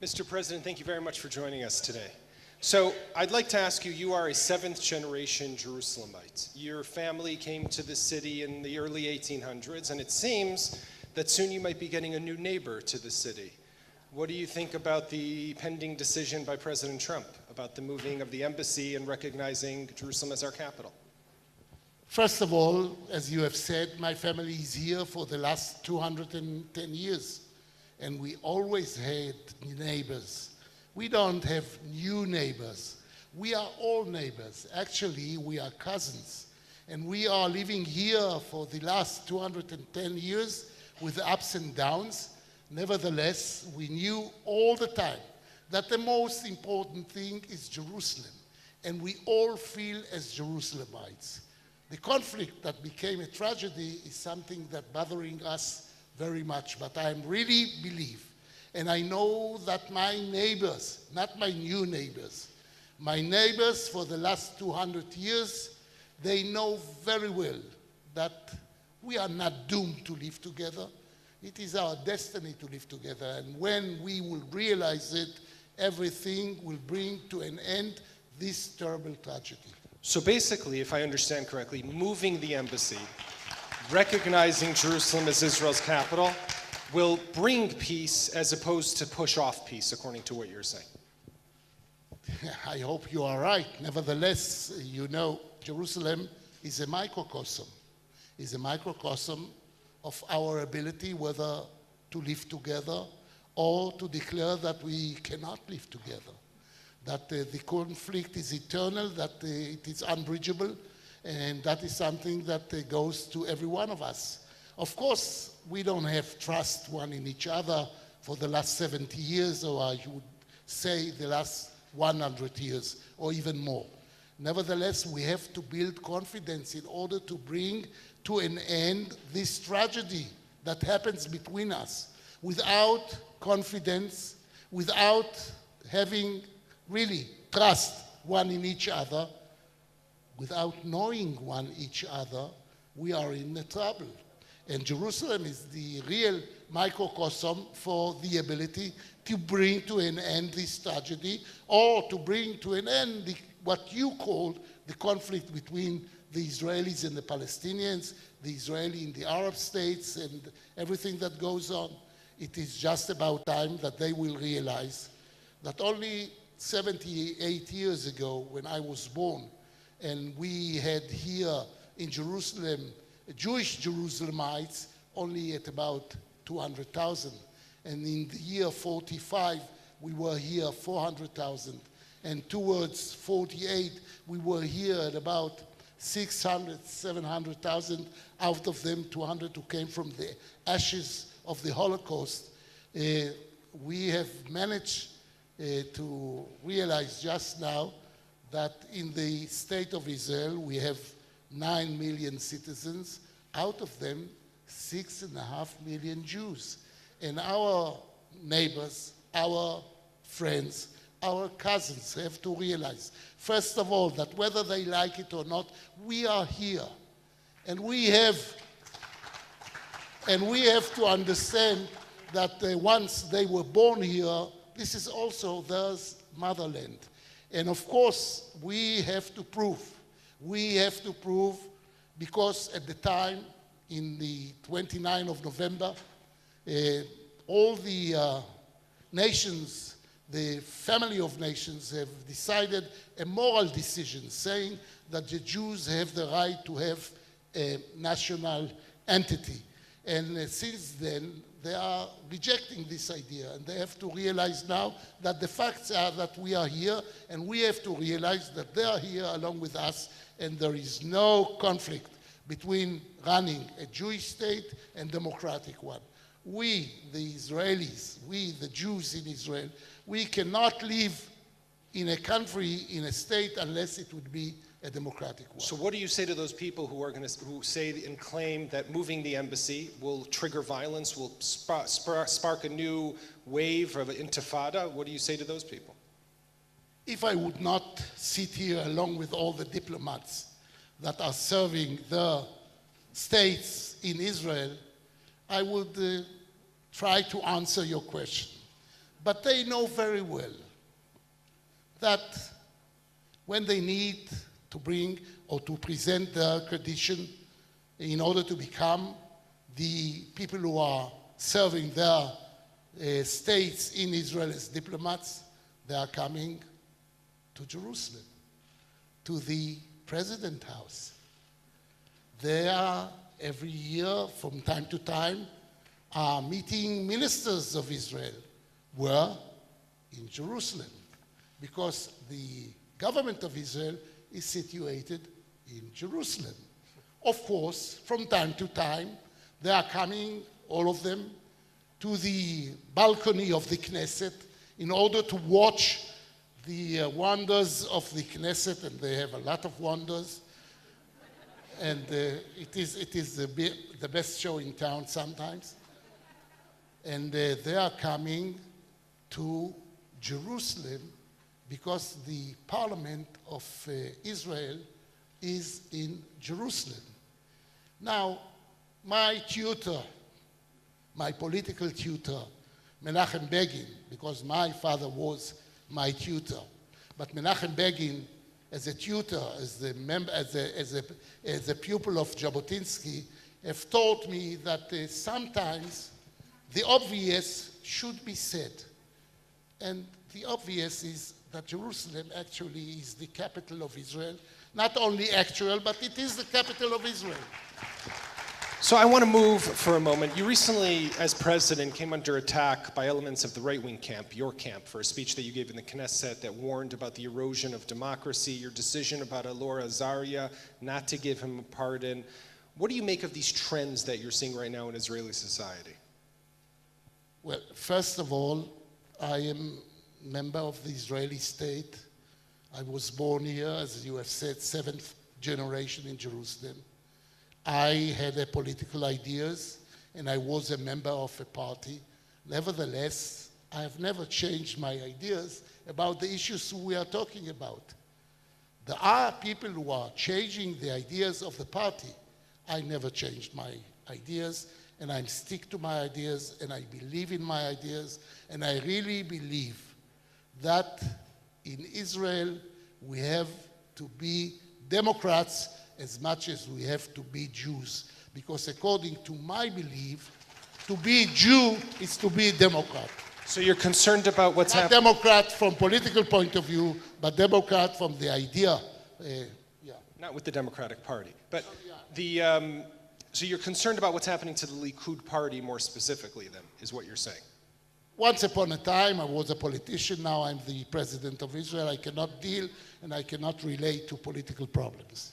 Mr. President, thank you very much for joining us today. So I'd like to ask you, you are a seventh-generation Jerusalemite. Your family came to the city in the early 1800s, and it seems that soon you might be getting a new neighbor to the city. What do you think about the pending decision by President Trump about the moving of the embassy and recognizing Jerusalem as our capital? First of all, as you have said, my family is here for the last 210 years, and we always had neighbors. We don't have new neighbors. We are all neighbors. Actually, we are cousins, and we are living here for the last 210 years with ups and downs. Nevertheless, we knew all the time that the most important thing is Jerusalem, and we all feel as Jerusalemites. The conflict that became a tragedy is something that bothering us very much, but I really believe, and I know that my neighbors, not my new neighbors, my neighbors for the last 200 years, they know very well that we are not doomed to live together. It is our destiny to live together, and when we will realize it, everything will bring to an end this terrible tragedy. So basically, if I understand correctly, moving the embassy, recognizing Jerusalem as Israel's capital, will bring peace as opposed to push off peace, according to what you're saying. I hope you are right. Nevertheless, you know, Jerusalem is a microcosm. Is a microcosm of our ability whether to live together or to declare that we cannot live together. That the conflict is eternal, that it is unbridgeable, and that is something that goes to every one of us. Of course, we don't have trust one in each other for the last 70 years, or I would say the last 100 years, or even more. Nevertheless, we have to build confidence in order to bring to an end this tragedy that happens between us. Without confidence, without having really trust one in each other, without knowing one each other, we are in the trouble. And Jerusalem is the real microcosm for the ability to bring to an end this tragedy, or to bring to an end what you called the conflict between the Israelis and the Palestinians, the Israeli and the Arab states, and everything that goes on. It is just about time that they will realize that only 78 years ago, when I was born, and we had here in Jerusalem, Jewish Jerusalemites, only at about 200,000. And in the year 45, we were here 400,000. And towards 48, we were here at about 600, 700,000, out of them 200 who came from the ashes of the Holocaust. We have managed to realize just now that in the state of Israel we have 9 million citizens, out of them 6.5 million Jews. And our neighbors, our friends, our cousins have to realize, first of all, that whether they like it or not, we are here. And we have to understand that once they were born here, this is also their motherland. And of course, we have to prove, because at the time, in the 29th of November, all the nations, the family of nations have decided a moral decision saying that the Jews have the right to have a national entity. And since then, they are rejecting this idea, and they have to realize now that the facts are that we are here, and we have to realize that they are here along with us, and there is no conflict between running a Jewish state and democratic one. We, the Israelis, we, the Jews in Israel, we cannot live in a country, in a state, unless it would be a democratic one. So what do you say to those people who say and claim that moving the embassy will trigger violence, will spark a new wave of an intifada? What do you say to those people? If I would not sit here along with all the diplomats that are serving the states in Israel, I would try to answer your question. But they know very well that when they need to bring or to present their tradition in order to become the people who are serving their states in Israel as diplomats, they are coming to Jerusalem, to the President House. They are every year, from time to time, are meeting ministers of Israel. Where? In Jerusalem, because the government of Israel is situated in Jerusalem. Of course, from time to time, they are coming, all of them, to the balcony of the Knesset in order to watch the wonders of the Knesset, and they have a lot of wonders. And it is the best show in town sometimes. And they are coming to Jerusalem because the parliament of Israel is in Jerusalem. Now, my tutor, my political tutor, Menachem Begin, because my father was my tutor, but Menachem Begin, as a tutor, as a pupil of Jabotinsky, have taught me that sometimes the obvious should be said. And the obvious is that Jerusalem actually is the capital of Israel. Not only actual, but it is the capital of Israel. So I want to move for a moment. You recently, as president, came under attack by elements of the right-wing camp, your camp, for a speech that you gave in the Knesset that warned about the erosion of democracy, your decision about Alor Azaria, not to give him a pardon. What do you make of these trends that you're seeing right now in Israeli society? Well, first of all, I am a member of the Israeli state. I was born here, as you have said, 7th generation in Jerusalem. I had political ideas, and I was a member of a party. Nevertheless, I have never changed my ideas about the issues we are talking about. There are people who are changing the ideas of the party. I never changed my ideas, and I stick to my ideas, and I believe in my ideas, and I really believe that in Israel we have to be Democrats as much as we have to be Jews. Because according to my belief, to be Jew is to be Democrat. So you're concerned about what's Not happening? Democrat from political point of view, but Democrat from the idea. Not with the Democratic Party. But so you're concerned about what's happening to the Likud party more specifically, then, is what you're saying? Once upon a time, I was a politician. Now I'm the president of Israel. I cannot deal and I cannot relate to political problems.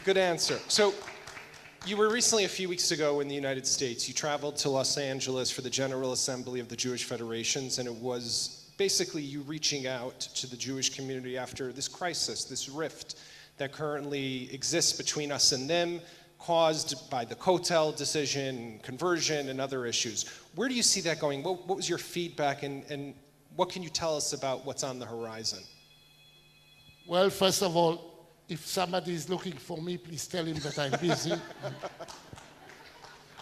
Good answer. So you were recently, a few weeks ago, in the United States. You traveled to Los Angeles for the General Assembly of the Jewish Federations, and it was basically you reaching out to the Jewish community after this crisis, this rift that currently exists between us and them, caused by the Kotel decision, conversion, and other issues. Where do you see that going? What was your feedback, and what can you tell us about what's on the horizon? Well, first of all, if somebody is looking for me, please tell him that I'm busy.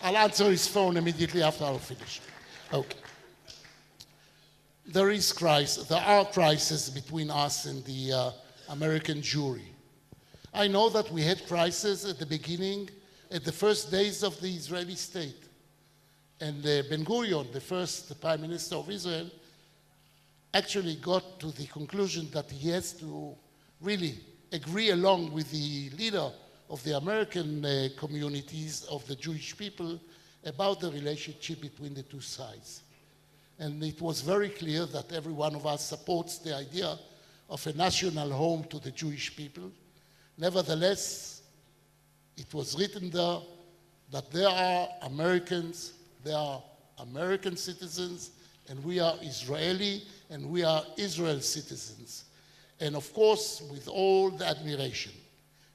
I'll answer his phone immediately after I'll finish. Okay. There are crises between us and the American Jewry. I know that we had crises at the beginning, at the first days of the Israeli state. And Ben-Gurion, the first Prime Minister of Israel, actually got to the conclusion that he has to really agree along with the leader of the American communities of the Jewish people about the relationship between the two sides. And it was very clear that every one of us supports the idea of a national home to the Jewish people. Nevertheless, it was written there that there are Americans, there are American citizens, and we are Israeli, and we are Israel citizens. And of course, with all the admiration,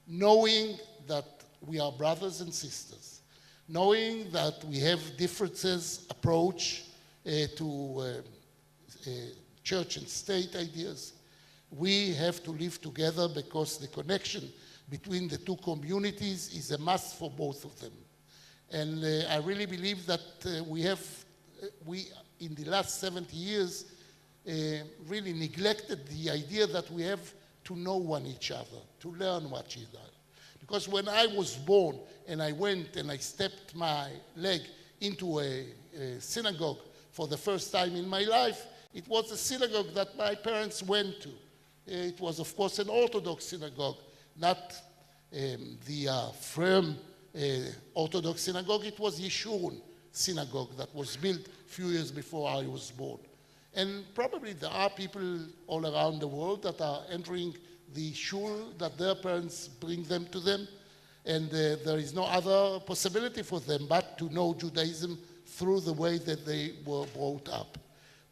knowing that we are brothers and sisters, knowing that we have differences approach to church and state ideas, we have to live together because the connection between the two communities is a must for both of them. And I really believe that we have we, in the last 70 years, really neglected the idea that we have to know one each other, to learn what each other. Because when I was born and I went and I stepped my leg into a synagogue for the first time in my life, it was a synagogue that my parents went to. It was, of course, an Orthodox synagogue, not the firm Orthodox synagogue. It was Yeshurun synagogue that was built a few years before I was born. And probably there are people all around the world that are entering the shul that their parents bring them to them, and there is no other possibility for them but to know Judaism through the way that they were brought up.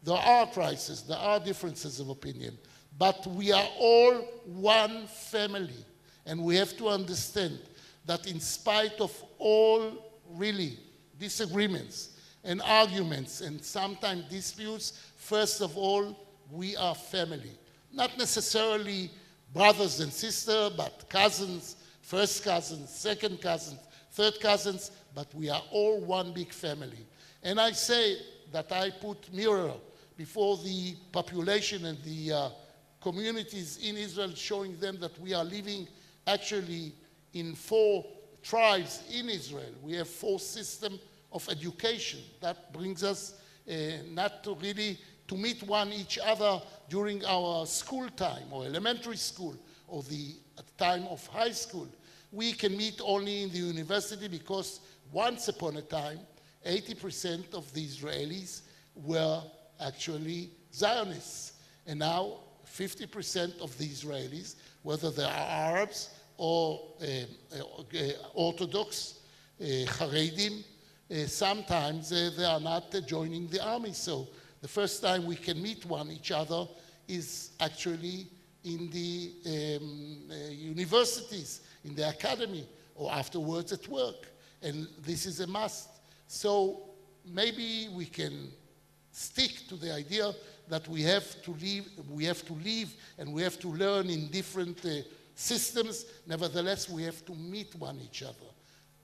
There are crises, there are differences of opinion, but we are all one family, and we have to understand that in spite of all really disagreements and arguments and sometimes disputes, first of all, we are family. Not necessarily brothers and sisters, but cousins, first cousins, second cousins, third cousins, but we are all one big family. And I say that I put mirror before the population and the communities in Israel, showing them that we are living actually in 4 tribes in Israel. We have 4 systems of education. That brings us not to really to meet one each other during our school time or elementary school or the time of high school. We can meet only in the university because once upon a time, 80% of the Israelis were actually Zionists. And now 50% of the Israelis, whether they are Arabs or Orthodox, Haredim, sometimes they are not joining the army. So the first time we can meet each other is actually in the universities, in the academy, or afterwards at work. And this is a must. So maybe we can stick to the idea that we have to live and we have to learn in different systems. Nevertheless, we have to meet each other.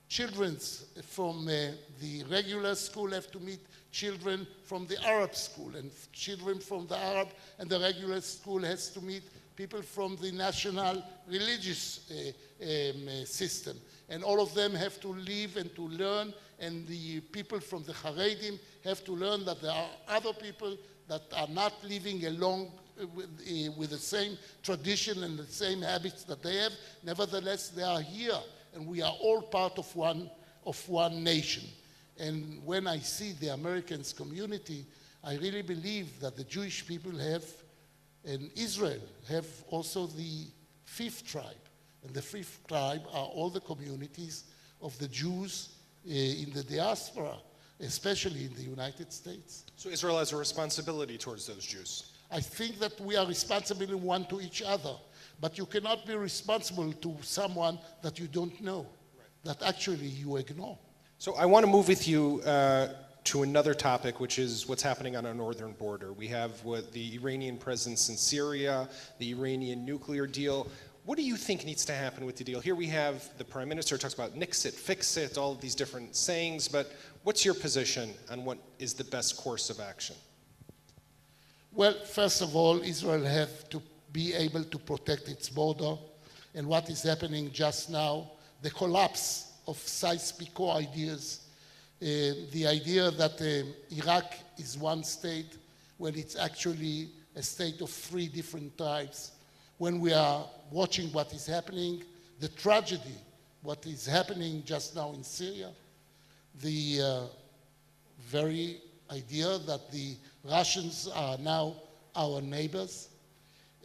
Children from the regular school have to meet children from the Arab school, and children from the Arab and the regular school has to meet people from the national religious system. And all of them have to live and to learn, and the people from the Haredim have to learn that there are other people that are not living along with the same tradition and the same habits that they have. Nevertheless, they are here, and we are all part of one nation. And when I see the Americans community, I really believe that the Jewish people have, and Israel have also the 5th tribe. And the 5th tribe are all the communities of the Jews in the diaspora, especially in the United States. So Israel has a responsibility towards those Jews. I think that we are responsible one to each other, but you cannot be responsible to someone that you don't know, that actually you ignore. So I want to move with you to another topic, which is what's happening on our northern border. We have the Iranian presence in Syria, the Iranian nuclear deal. What do you think needs to happen with the deal? Here we have the Prime Minister talks about nix it, fix it, all of these different sayings, but what's your position on what is the best course of action? Well, first of all, Israel has to be able to protect its border, and what is happening just now, the collapse of Sykes-Picot ideas, the idea that Iraq is one state when it's actually a state of 3 different tribes. When we are watching what is happening, the tragedy, what is happening just now in Syria, the very idea that the Russians are now our neighbors,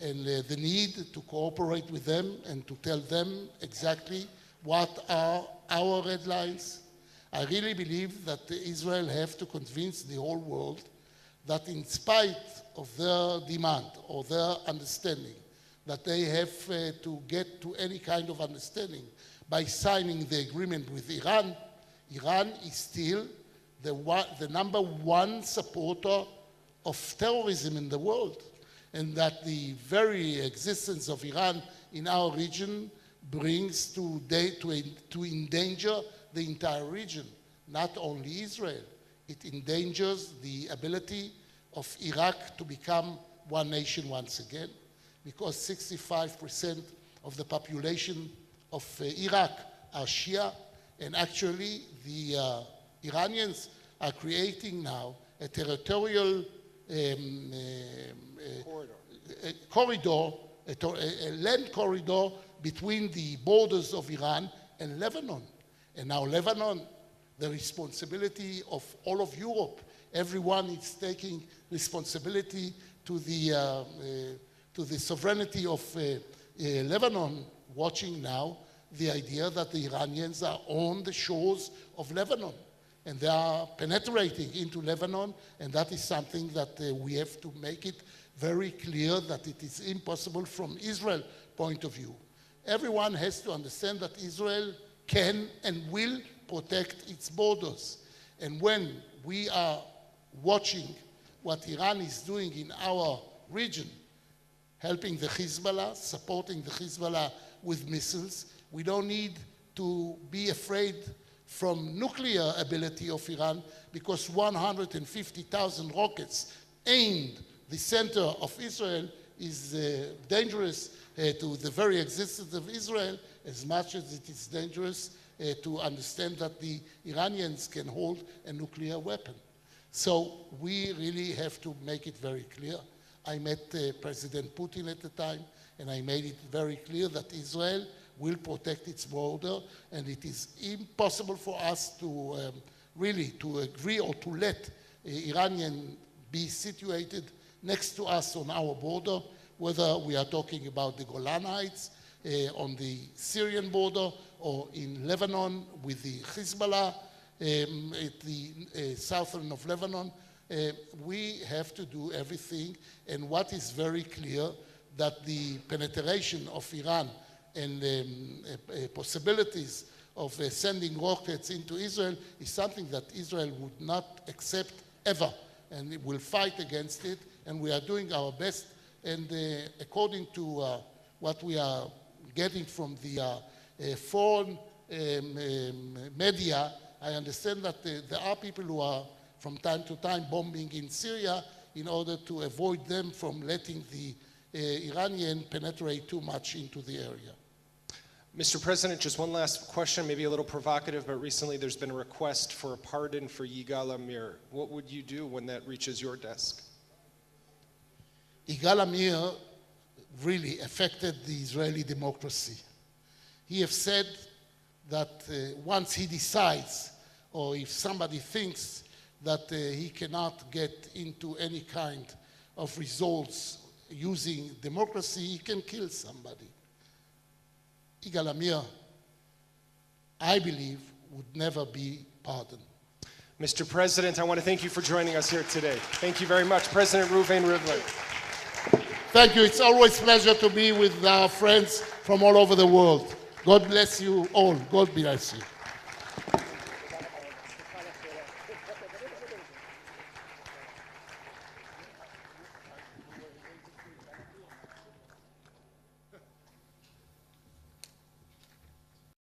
and the need to cooperate with them and to tell them exactly what are our red lines. I really believe that Israel have to convince the whole world that in spite of their demand or their understanding, that they have to get to any kind of understanding by signing the agreement with Iran. Iran is still the number 1 supporter of terrorism in the world, and that the very existence of Iran in our region brings to endanger the entire region, not only Israel. it endangers the ability of Iraq to become one nation once again, because 65% of the population of Iraq are Shia, and actually the Iranians are creating now a territorial corridor, a land corridor between the borders of Iran and Lebanon. And now Lebanon, the responsibility of all of Europe, everyone is taking responsibility to the sovereignty of Lebanon, watching now the idea that the Iranians are on the shores of Lebanon. And they are penetrating into Lebanon, and that is something that we have to make it very clear that it is impossible from Israel's point of view. Everyone has to understand that Israel can and will protect its borders. And when we are watching what Iran is doing in our region, helping the Hezbollah, supporting the Hezbollah with missiles, we don't need to be afraid from nuclear ability of Iran, because 150,000 rockets aimed the center of Israel is dangerous to the very existence of Israel as much as it is dangerous to understand that the Iranians can hold a nuclear weapon. So we really have to make it very clear. I met President Putin at the time, and I made it very clear that Israel will protect its border, and it is impossible for us to really to agree or to let Iranian be situated next to us on our border, whether we are talking about the Golan Heights, on the Syrian border, or in Lebanon with the Hezbollah, at the southern of Lebanon. We have to do everything, and what is very clear, that the penetration of Iran and possibilities of sending rockets into Israel is something that Israel would not accept ever, and it will fight against it, and we are doing our best. And according to what we are getting from the foreign media, I understand that there are people who are from time to time bombing in Syria in order to avoid them from letting the Iranian penetrate too much into the area. Mr. President, just one last question, maybe a little provocative, but recently there's been a request for a pardon for Yigal Amir. What would you do when that reaches your desk? Yigal Amir really affected the Israeli democracy. He has said that once he decides, or if somebody thinks that he cannot get into any kind of results using democracy, he can kill somebody. Yigal Amir, I believe, would never be pardoned. Mr. President, I want to thank you for joining us here today. Thank you very much. President Reuven Rivlin. Thank you. It's always a pleasure to be with our friends from all over the world. God bless you all. God bless you.